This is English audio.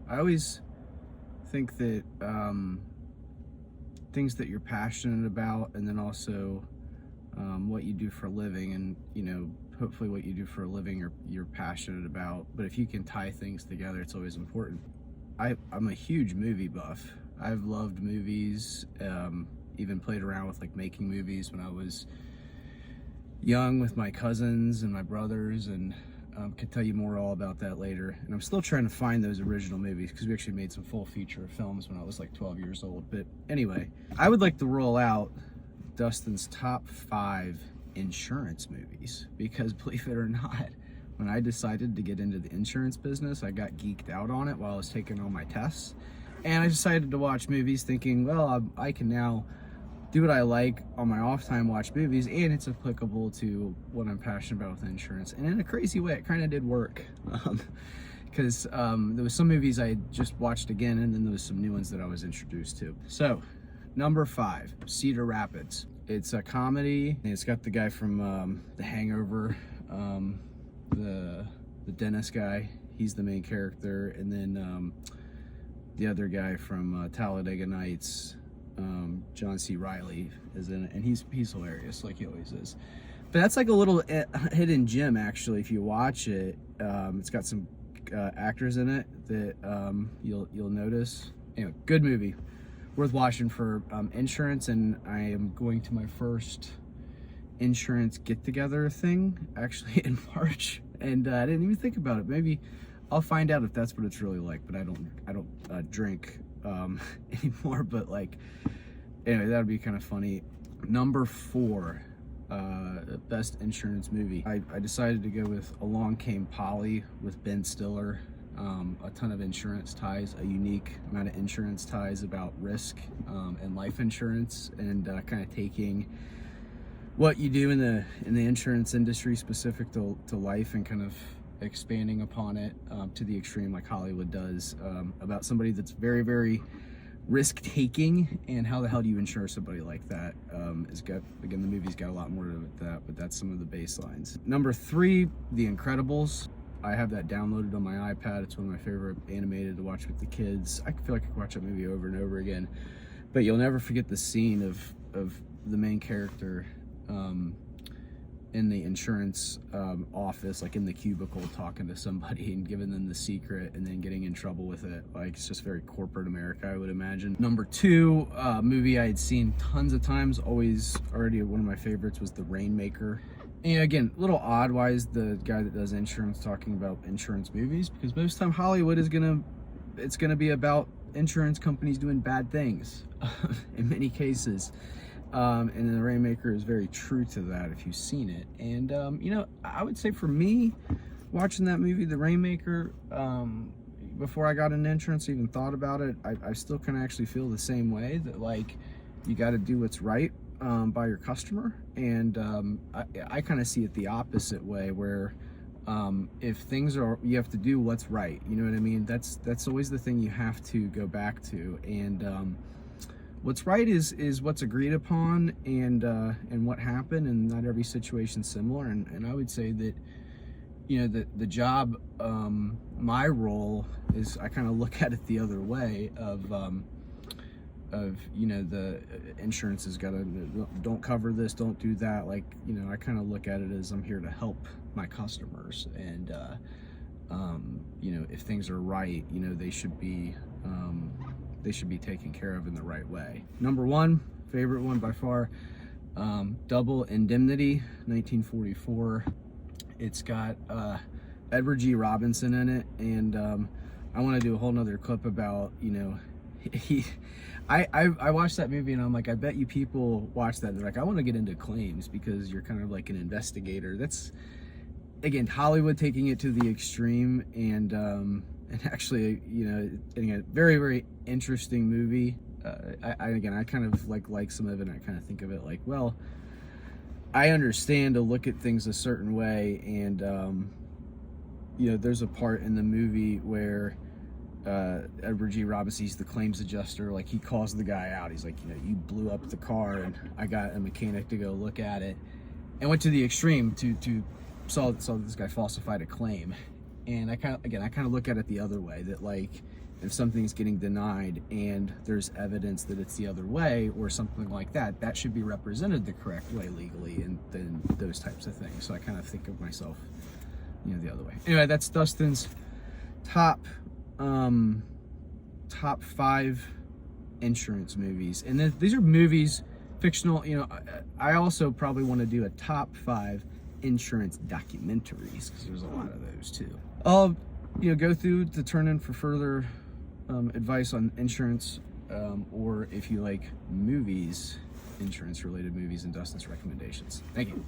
I always think that things that you're passionate about, and then also what you do for a living, and hopefully what you do for a living you're passionate about. But if you can tie things together, it's always important. I'm a huge movie buff. I've loved movies, even played around with like making movies when I was young with my cousins and my brothers, and could tell you more all about that later. And I'm still trying to find those original movies because we actually made some full feature films when I was like 12 years old. But anyway, I would like to roll out Dustin's top 5 insurance movies, because believe it or not, when I decided to get into the insurance business, I got geeked out on it while I was taking all my tests. And I decided to watch movies thinking, well, I can now do what I like on my off time, watch movies, and it's applicable to what I'm passionate about with insurance. And in a crazy way, it kind of did work, because there was some movies I just watched again, and then there was some new ones that I was introduced to. So number 5, Cedar Rapids. It's a comedy, and it's got the guy from The Hangover, the dentist guy. He's the main character, and then the other guy from Talladega Nights, John C. Reilly, is in it, and he's hilarious, like he always is. But that's like a little hidden gem, actually. If you watch it, it's got some actors in it that you'll notice. Anyway, good movie, worth watching for insurance. And I am going to my first insurance get-together thing actually in March, and I didn't even think about it. Maybe I'll find out if that's what it's really like. But I don't drink anymore, but like, anyway, that would be kind of funny. Number 4, best insurance movie. I decided to go with Along Came Polly with Ben Stiller. A ton of insurance ties, a unique amount of insurance ties about risk and life insurance, and kind of taking what you do in the insurance industry specific to life and kind of expanding upon it to the extreme, like Hollywood does, about somebody that's very, very risk-taking, and how the hell do you insure somebody like that. Again, the movie's got a lot more to it than that, but that's some of the baselines. Number 3, The Incredibles. I have that downloaded on my iPad. It's one of my favorite animated to watch with the kids. I feel like I could watch that movie over and over again, but you'll never forget the scene of the main character in the insurance office, like in the cubicle, talking to somebody and giving them the secret, and then getting in trouble with it. Like, it's just very corporate America, I would imagine. Number 2, movie I had seen tons of times, always already one of my favorites, was The Rainmaker. And again, a little odd, why is the guy that does insurance talking about insurance movies? Because most of the time Hollywood is it's gonna be about insurance companies doing bad things in many cases. And The Rainmaker is very true to that if you've seen it. And I would say for me, watching that movie, The Rainmaker, before I got into insurance, even thought about it, I still kind of actually feel the same way, that like, you got to do what's right by your customer. And I kind of see it the opposite way, where if things are, you have to do what's right, you know what I mean? That's always the thing you have to go back to. And what's right is what's agreed upon, and what happened, and not every situation's similar. And I would say that, the job, my role is, I kind of look at it the other way of the insurance has got to, don't cover this, don't do that. Like, I kind of look at it as, I'm here to help my customers, and if things are right, they should be taken care of in the right way. Number 1, favorite one by far, Double Indemnity, 1944. It's got Edward G. Robinson in it, and I want to do a whole nother clip about, I watched that movie, and I'm like, I bet you people watch that and they're like, I want to get into claims, because you're kind of like an investigator. That's, again, Hollywood taking it to the extreme, and actually, a very, very interesting movie. I kind of like some of it, and I kind of think of it like, well, I understand to look at things a certain way, and there's a part in the movie where Edward G. Robinson, he's the claims adjuster. Like, he calls the guy out. He's like, you blew up the car, and I got a mechanic to go look at it, and went to the extreme to saw this guy falsified a claim. And I kind of look at it the other way, that like, if something's getting denied and there's evidence that it's the other way or something like that, that should be represented the correct way legally, and then those types of things. So I kind of think of myself, you know, the other way. Anyway, that's Dustin's top 5 insurance movies. And then these are movies, fictional, you know. I also probably want to do a top 5 insurance documentaries, because there's a lot of those too. I'll, you know, go through to turn in for further advice on insurance, or if you like movies, insurance related movies, and Dustin's recommendations. Thank you.